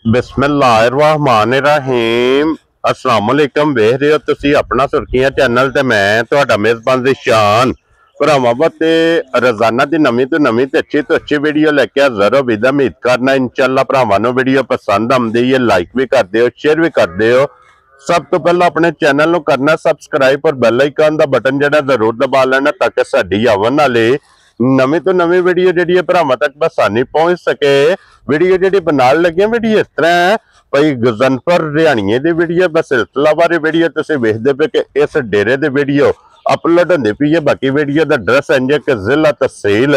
बिस्मिल्लाहिर्रहमानिर्रहीम अस्सलाम वालेकुम। वेख रहे हो तुसी अपना सुर्खियां चैनल ते मैं तुहाडा मेज़बान ज़ीशान भरावां ते रोजाना दी नवीं तो अच्छी वीडियो लेके हाज़र हो। विद उम्मीद करना इंशाअल्लाह भरावां नूं वीडियो पसंद आउंदी है, लाइक भी कर दिओ, शेयर भी कर दिओ। सब तो पहला अपने चैनल नूं करना सबसक्राइब और बैल आइकन दा बटन जिहड़ा जरूर दबा लेना ताकि साडी आवन वाली नवीं तो नवीं वीडियो जिहड़ी भरावां तक बसानी पहुंच सके। वीडियो जिहड़ी बनाण लगे वीडियो इस तरह है भाई गजनफर रिहाणिए दी वीडियो बस सिलसिलावार वीडियो तुसीं वेखदे पे कि इस डेरे दी वीडियो अपलोड होंदी पई है। बाकी वीडियो दा एड्रैस इंज कि जिला तहसील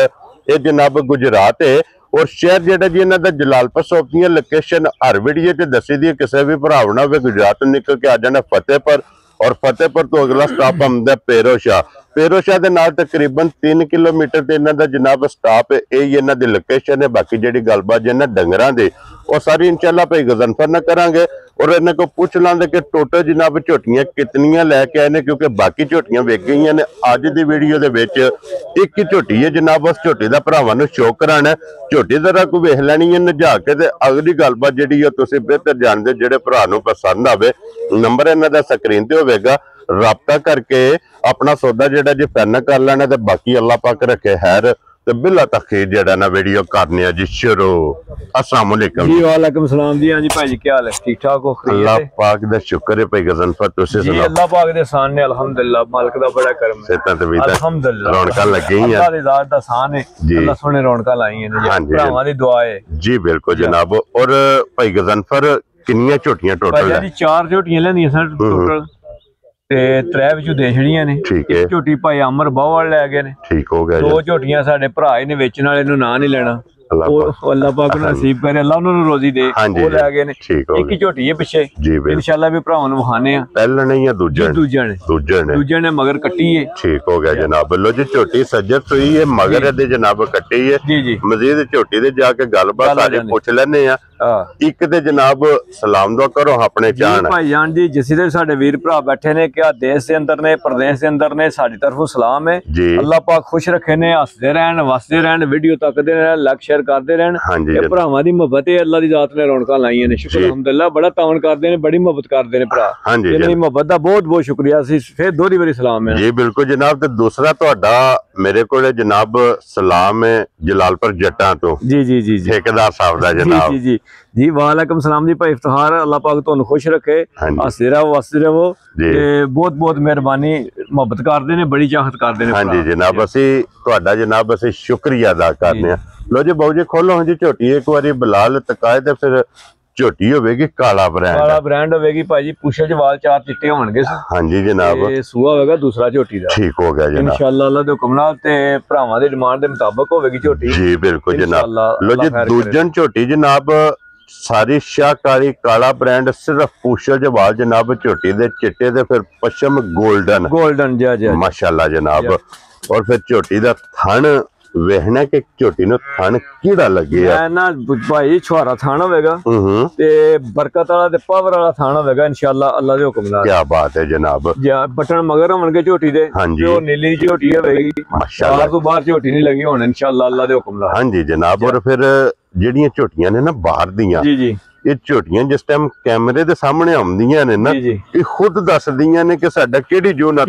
ये जनाब गुजरात है और शहर जिहड़ा जी इन्हां दा जलालपुर सोपदियां लोकेशन हर वीडियो च दसी दी। किसी भी भरा ना होवे गुजरात तो निकल के आ जाना फतेहपुर और फतेहपुर तो अगला स्टॉप आउंदा पेरोशाह। पेरोशाह दे नाल तकरीबन 3 किलोमीटर ते इन्हां दा जनाब स्टॉप है, यही इन्हां दी लोकेशन है। बाकी जिहड़ी गलबात जिन्हां डंगरां दी वो सारी इंशाअल्लाह भाई गजनफर ना करांगे और इन्हां को पूछ लांगे कि टोटल जनाब झोटियां कितनियां लैके आए ने, क्योंकि बाकी झोटियां विक गई ने। अज दी वीडियो दे विच एक ही झोटी है जनाब, उस झोटी दा भरावां नूं शो कराना। झोटी जरा कोई वेख लैनी है नजा के ते अगली गलबात जिहड़ी है तुसीं बेहतर जाणदे। जिहड़े भरा नूं पसंद आवे नंबर इन्हां दा स्क्रीन ते होवेगा, राबता करके अपना सौदा जिहड़ा जी फाइनल कर लेना। ते बाकी अल्लाह पाक रखे खैर ते बिला तखीर जिहड़ा ना वीडियो करने जी शुरू। अस्सलाम वालेकुम जी। वालेकुम सलाम जी। हां जी भाई जी, क्या हाल है? ठीक ठाक हो? अल्लाह पाक दा शुक्र है भाई गजनफर तुसी जी। अल्लाह पाक दे एहसान ने अल्हम्दुलिल्लाह, मालिक दा बड़ा करम है। सेता ते वीदा अल्हम्दुलिल्लाह रौनकां लगी हैं, अल्लाह दी जात दा एहसान है। अल्लाह सोने रौनकां लाई हैं जी, भरावां दी दुआ है जी। बिल्कुल जनाब। और भाई गजनफर कितनियां झोटियां टोटल है? जी 4 झोटियां लेंदियां सन टोटल ते 3 विचों दे छड़ियां ने। ठीक है। झोटी भाई अमर बावल ले गए ने। ठीक हो गया। 2 झोटियां साडे भरा ही ने बेचण वाले नूं ना नहीं लेना, अल्लाह पाक ने नसीब करे, अल्लाह उन्होंने रोजी दे, वो ले गए ने। एक ही झोटी है पिछे इंशाअल्लाह भी भरावां नूं वखाने आ। पहला नहीं है दूजे ने मगर कट्टी है। ठीक हो गया जनाब। लो जी झोटी सज्जर सुई है, मगर दे जनाब कट्टी है जी जी। मजीद झोटी दे जाके गलबात सारी पूछ लेने आ। एक ते जनाब सलाम दुआ करो अपने जान भाई जान जी, जिसी दे साडे वीर भरा बैठे ने, क्या देश दे अंदर ने प्रदेश दे अंदर ने, साडी तरफों सलाम है। अल्लाह पाक खुश रखे ने, हसदे रहन वसदे रहन, वीडियो तकदे रहन, लाइक शेयर करते रहन। ये भरावां दी मोहब्बत है, अल्लाह दी जात ने रौनकां लाईयां ने। शुक्र अल्हम्दुलिल्लाह, बड़ा तावन करदे ने, बड़ी मोहब्बत करदे ने भरा। इन्हां दी मोहब्बत दा बहुत बहुत शुक्रिया। असीं फिर दोहरी बारी सलाम है जी। बिल्कुल जनाब। ते दूसरा तुहाडा मेरे कोले जनाब सलाम है जलालपुर जट्टां तो जी जी जी जी ठेकेदार साहब दा जनाब जी जी जी। वालेकुम सलाम जी भाई इफ्तिखार, अल्लाह पाक तुहानू खुश रखे, हसदे रहो वसदे रहो। बहुत बहुत मेहरबानी, मोहब्बत करदे ने, बड़ी चाहत करदे ने। हां जी जनाब, असीं तुहाडा जनाब असीं शुक्रिया अदा करने आ। लो जी बाबू जी खोलो जी झोटी एक बारी बिलाल तकाए ते फिर झोटी होवेगी काला ब्रांड होवेगी भाई जी। पुछे च वाल 4 चिट्टे होणगे। हां जी जनाब। सूआ होवेगा दूसरा झोटी दा। ठीक हो गया जनाब इंशाअल्लाह, अल्लाह दे हुक्म नाल ते भरावां दे डिमांड दे मुताबिक होवेगी झोटी जी। बिल्कुल जनाब। लो जी दूजन झोटी जनाब सारी शाहकारी काला ब्रांड, सिर्फ पूछल जवाल जनाब झोटी दे चिट्टे दे फिर पश्चिम गोल्डन जी माशाअल्लाह जनाब। और फिर झोटी दा थन वेखना कि झोटी नूं थन कीड़ा लगे ना भाई, छुहारा थन होवेगा ते बरकत वाला ते पावर वाला थन होवेगा इंशाअल्लाह, अल्लाह दे हुक्म नाल। क्या बात है जनाब। बटन मगर होणगे झोटी दे। हां जी। वो नीली झोटी होवेगी माशाअल्लाह, तो बाहर झोटी नहीं लगी होण इंशाअल्लाह, अल्लाह दे हुक्म नाल। हां जी जनाब। और फिर ਜਿਹੜੀਆਂ ਝੋਟੀਆਂ ਨੇ ਨਾ ਬਾਹਰ ਦੀਆਂ ਜੀ ਜੀ, ਇਹ ਝੋਟੀਆਂ ਜਿਸ ਟਾਈਮ ਕੈਮਰੇ ਦੇ ਸਾਹਮਣੇ ਆਉਂਦੀਆਂ ਨੇ ਨਾ, ਇਹ ਖੁਦ ਦੱਸਦੀਆਂ ਨੇ ਕਿ ਸਾਡਾ ਕਿਹੜੀ ਜੂ ਨਾ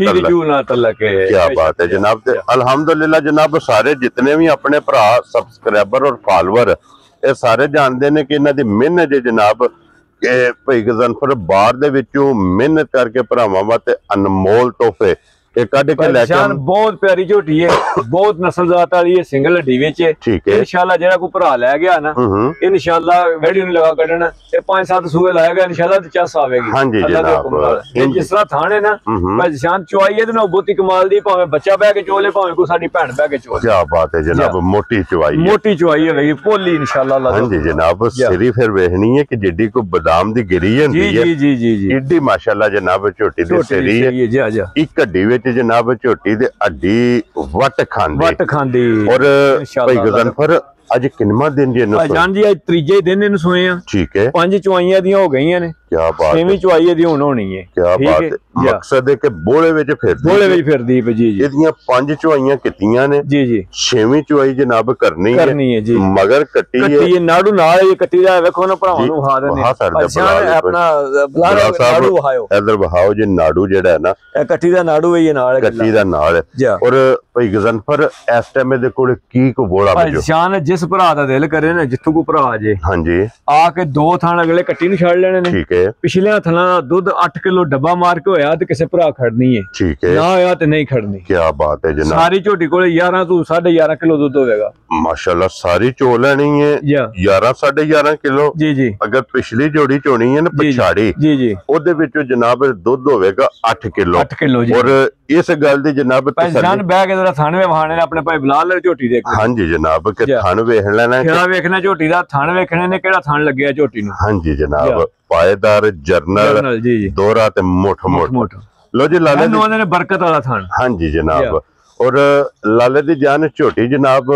ਤਲਕ ਹੈ। ਕੀ ਬਾਤ ਹੈ ਜਨਾਬ। ਤੇ ਅਲਹਮਦੁਲਿਲਾ ਜਨਾਬ, ਸਾਰੇ ਜਿਤਨੇ ਵੀ ਆਪਣੇ ਭਰਾ ਸਬਸਕ੍ਰਾਈਬਰ ਔਰ ਫਾਲੋਅਰ ਇਹ ਸਾਰੇ ਜਾਣਦੇ ਨੇ ਕਿ ਇਹਨਾਂ ਦੀ ਮਿਹਨਤ ਹੈ ਜਨਾਬ, ਕਿ ਭਾਈ ਗਜ਼ਨਫਰ ਬਾਹਰ ਦੇ ਵਿੱਚੋਂ ਮਿਹਨਤ ਕਰਕੇ ਭਰਾਵਾਂ ਵਾਸਤੇ ਅਨਮੋਲ ਤੋਹਫੇ बहुत प्यारी झोटी है, बहुत नस्लजात वाली है, सिंगल हड्डी विच है। ठीक है। इंशाअल्लाह जेड़ा कोई भरा ले गया ना, इंशाअल्लाह वीडियो नहीं लगा कढना, ते 5-7 सूए लाएगा इंशाअल्लाह ते चस आवेगी। हां जी जनाब। ये जिस तरह थाने ना भाई शान चुआई है ते ना बहुती कमाल दी, भावे बच्चा बह के चोले, भावे कोई साडी भैन बह के चोले। क्या बात है जनाब। मोटी चुआई होगी पोली इंशाअल्लाह। हां जी जनाब। सिरी फिर वेखनी है कि जिड्डी को बादाम दी गिरी हुंदी है जी जी जी, एडी माशाअल्लाह जनाब झोटी दी सिरी है। एक हड्डी विच जनाब झोटी दे हड्डी वट खांदी। और भाई गजनफर अज किन्ना दिन जी जान जी, अज तीजे दिन इन सोए आ। ठीक है। 5 चुआइयां दी हो गई ने। क्या बात है, छेवीं चुआई ਇਹਦੀ ਹੁਣ ਹੋਣੀ ਹੈ। क्या बात है, मकसद है कि बोले ਵਿੱਚ ਫਿਰਦੀ ਹੈ ਜੀ। ਇਹਦੀਆਂ 5 ਚੁਆਈਆਂ ਕੀਤੀਆਂ ਨੇ ਜੀ ਜੀ। 6ਵੀਂ ਚੁਆਈ ਜਨਾਬ ਕਰਨੀ ਹੈ ਜੀ। ਮਗਰ ਕੱਟੀ ਹੈ ਨਾੜੂ ਨਾਲ ਇਹ ਕੱਟੀ ਦਾ ਵੇਖੋ ਨਾ ਭਰਾਵਾਂ ਨੂੰ ਵਹਾ ਦਿੰਦੇ ਆਪਣਾ ਨਾੜੂ ਵਹਾਓ, ਇਧਰ ਵਹਾਓ ਜੀ ਨਾੜੂ ਜਿਹੜਾ ਹੈ ਨਾ ਇਹ ਕੱਟੀ ਦਾ ਨਾੜੂ ਹੈ, ਇਹ ਨਾਲ ਕੱਟੀ ਦਾ ਨਾਲ ਹੈ। ਔਰ ਭਾਈ ਗਜ਼ਨਫਰ ਇਸ ਟਾਈਮ ਇਹਦੇ ਕੋਲ ਕੀ ਕੋ ਬੋਲਾ ਬਜੋ ਸ਼ਾਨ ਜਿਸ ਭਰਾ ਦਾ ਦਿਲ ਕਰੇ ਨਾ ਜਿੱਥੋਂ ਕੋ ਭਰਾ ਜੇ ਹਾਂਜੀ ਆ ਕੇ 2 ਥਾਂ ਅਗਲੇ ਕੱਟੀ ਨੂੰ ਛੱਡ ਲੈਣੇ ਨੇ। ਠੀਕ ਹੈ। ਪਿਛਲੇ ਥਾਂ ਦਾ ਦੁੱਧ 8 ਕਿਲੋ ਡੱਬਾ ਮਾਰ ਕੇ ਹੋਇਆ ਤੇ ਕਿਸੇ ਭਰਾ ਖੜਨੀ ਹੈ। ਠੀਕ ਹੈ। ਨਾ ਹੋਇਆ ਤੇ ਨਹੀਂ ਖੜਨੀ। ਕੀ ਬਾਤ ਹੈ ਜਨਾਬ। ਸਾਰੀ ਝੋਟੀ ਕੋਲੇ 11 ਤੋਂ 11.5 ਕਿਲੋ ਦੁੱਧ ਹੋਵੇਗਾ ਮਾਸ਼ਾਅੱਲਾ। ਸਾਰੀ ਚੋ ਲੈਣੀ ਹੈ 11 11.5 ਕਿਲੋ। ਜੀ ਜੀ। ਅਗਰ ਪਿਛਲੀ ਜੋੜੀ ਚੋਣੀ ਹੈ ਨਾ ਪਛਾੜੀ ਜੀ ਜੀ ਉਹਦੇ ਵਿੱਚੋਂ ਜਨਾਬ ਦੁੱਧ ਹੋਵੇਗਾ 8 ਕਿਲੋ। 8 ਕਿਲੋ ਜੀ। ਔਰ ਇਸ ਗੱਲ ਦੀ ਜਨਾਬ ਜਾਨ ਬਹਿ ਕੇ ਜਰਾ ਥਾਣੇ ਵਹਾਣੇ ਨੇ ਆਪਣੇ ਭਾਈ ਬੁਲਾ ਲੈ ਝੋਟੀ ਦੇ। ਹਾਂਜੀ ਜਨਾਬ ਕਿ ਥਣ ਵੇਖ ਲੈਣਾ, ਕਿਹੜਾ ਵੇਖਣਾ ਝੋਟੀ ਦਾ ਥਣ ਵੇਖਣੇ ਨੇ ਕਿਹੜਾ ਥਣ ਲੱਗਿਆ ਝੋਟੀ ਨੂੰ। ਹਾਂਜੀ ਜਨਾਬ। ਪਾਏਦਾਰ ਜਰਨਲ ਦੋਹਰਾ ਤੇ ਮੋਠ ਲੋ ਜੀ ਲਾਲੇ ਨੇ ਬਰਕਤ ਵਾਲਾ ਥਣ। ਹਾਂਜੀ ਜਨਾਬ। ਔਰ ਲਾਲੇ ਦੀ ਜਾਨ ਝੋਟੀ ਜਨਾਬ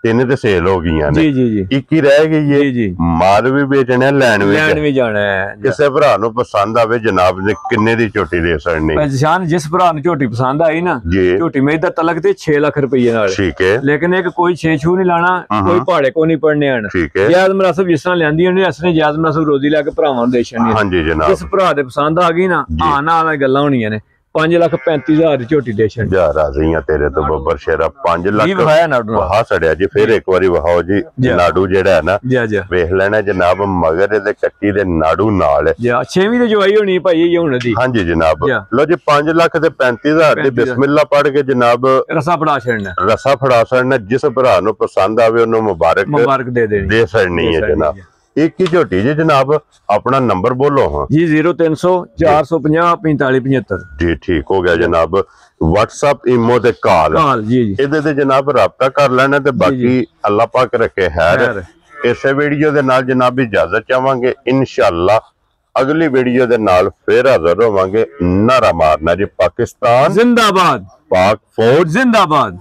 3 ਤੇ ਸੇਲ ਹੋ ਗਈਆਂ ਨੇ। ਜੀ ਜੀ ਜੀ। 1 ਹੀ ਰਹਿ ਗਈ ਹੈ। ਜੀ ਜੀ। ਮਾਲ ਵੀ ਵੇਚਣਾ, ਲੈਣ ਵੀ ਜਾਣਾ ਹੈ। ਕਿਸੇ ਭਰਾ ਨੂੰ ਪਸੰਦ ਆਵੇ ਜਨਾਬ ਨੇ ਕਿੰਨੇ ਦੀ ਝੋਟੀ ਦੇ ਸਕਣੀ। ਜਾਨ ਜਿਸ ਭਰਾ ਨੂੰ ਝੋਟੀ ਪਸੰਦ ਆਈ ਨਾ ਝੋਟੀ ਮੇਰੀ ਦਾ ਤਲਕ ਤੇ 6 ਲੱਖ ਰੁਪਏ ਨਾਲ। ਠੀਕ ਹੈ। ਲੇਕਿਨ ਇੱਕ ਕੋਈ 6 ਛੂ ਨਹੀਂ ਲਾਣਾ, ਕੋਈ ਪਹਾੜੇ ਕੋ ਨਹੀਂ ਪੜਨੇ ਆਣ। ਠੀਕ ਹੈ। ਜਾਇਜ਼ ਮਨਾਸਬ ਜਿਸ ਤਰ੍ਹਾਂ ਲਿਆਂਦੀ ਉਹਨੇ ਅਸਨੇ ਜਾਇਜ਼ ਮਨਾਸਬ ਰੋਜ਼ੀ ਲੈ ਕੇ ਭਰਾਵਾਂ ਨੂੰ ਦੇਸ਼ਣੀ। ਹਾਂਜੀ ਜਨਾਬ। ਜਿਸ ਭਰਾ ਦੇ ਪਸੰਦ ਆ ਗਈ ਨਾ ਨਾਲ ਗੱਲਾਂ ਹੋਣੀਆਂ ਨੇ। 5,35,000 ਦੀ ਝੋਟੀ ਦੇਸ਼ਣ ਜਾ ਰਾਜ਼ੀਆਂ ਤੇਰੇ ਤੋਂ ਬੱਬਰ ਸ਼ੇਰਾ। 5 ਲੱਖ ਵਹਾ ਸੜਿਆ ਜੀ। ਫਿਰ ਇੱਕ ਵਾਰੀ ਵਹਾਓ ਜੀ ਨਾੜੂ ਜਿਹੜਾ ਹੈ ਨਾ ਵੇਖ ਲੈਣਾ ਜਨਾਬ। ਮਗਰ ਇਹਦੇ ਕੱਟੀ ਦੇ ਨਾੜੂ ਨਾਲ 6ਵੀਂ ਤੇ ਜਵਾਈ ਹੋਣੀ ਭਾਈ ਇਹ ਹੁਣ ਦੀ। ਹਾਂਜੀ ਜਨਾਬ। ਲੋ ਜੀ 5 ਲੱਖ ਤੇ 35,000 ਦੀ ਬਿਸਮਿਲ੍ਲਾ ਪੜ ਕੇ ਜਨਾਬ ਰਸਾ ਫੜਾ ਛੱਡਣਾ। ਰਸਾ ਫੜਾ ਛੱਡਣਾ। ਜਿਸ ਭਰਾ ਨੂੰ ਪਸੰਦ ਆਵੇ ਉਹਨੂੰ ਮੁਬਾਰਕ ਦੇ ਛੱਡਣੀ ਹੈ ਜਨਾਬ। ਇੱਕ ਹੀ ਝੋਟੀ ਜੀ ਜਨਾਬ। ਆਪਣਾ ਨੰਬਰ ਬੋਲੋ। ਹਾਂ ਜੀ 0300 450 4575 ਜੀ। ਠੀਕ ਹੋ ਗਿਆ ਜਨਾਬ। WhatsApp ਇਮੋ ਤੇ ਕਾਲ ਜੀ ਜੀ ਇਹਦੇ ਤੇ ਜਨਾਬ ਰਾਬਤਾ ਕਰ ਲੈਣਾ। ਤੇ ਬਾਕੀ ਅੱਲਾਹ ਪਾਕ ਰੱਖੇ ਖੈਰ। ਇਸੇ ਵੀਡੀਓ ਦੇ ਨਾਲ ਜਨਾਬ ਇਜਾਜ਼ਤ ਚਾਹਾਂਗੇ। ਇਨਸ਼ਾਅੱਲਾ ਅਗਲੀ ਵੀਡੀਓ ਦੇ ਨਾਲ ਫੇਰ ਹਾਜ਼ਰ ਹੋਵਾਂਗੇ। ਨਾਰਾ ਮਾਰਨਾ ਜੀ ਪਾਕਿਸਤਾਨ ਜ਼ਿੰਦਾਬਾਦ, ਪਾਕ ਫੌਜ ਜ਼ਿੰਦਾਬਾਦ।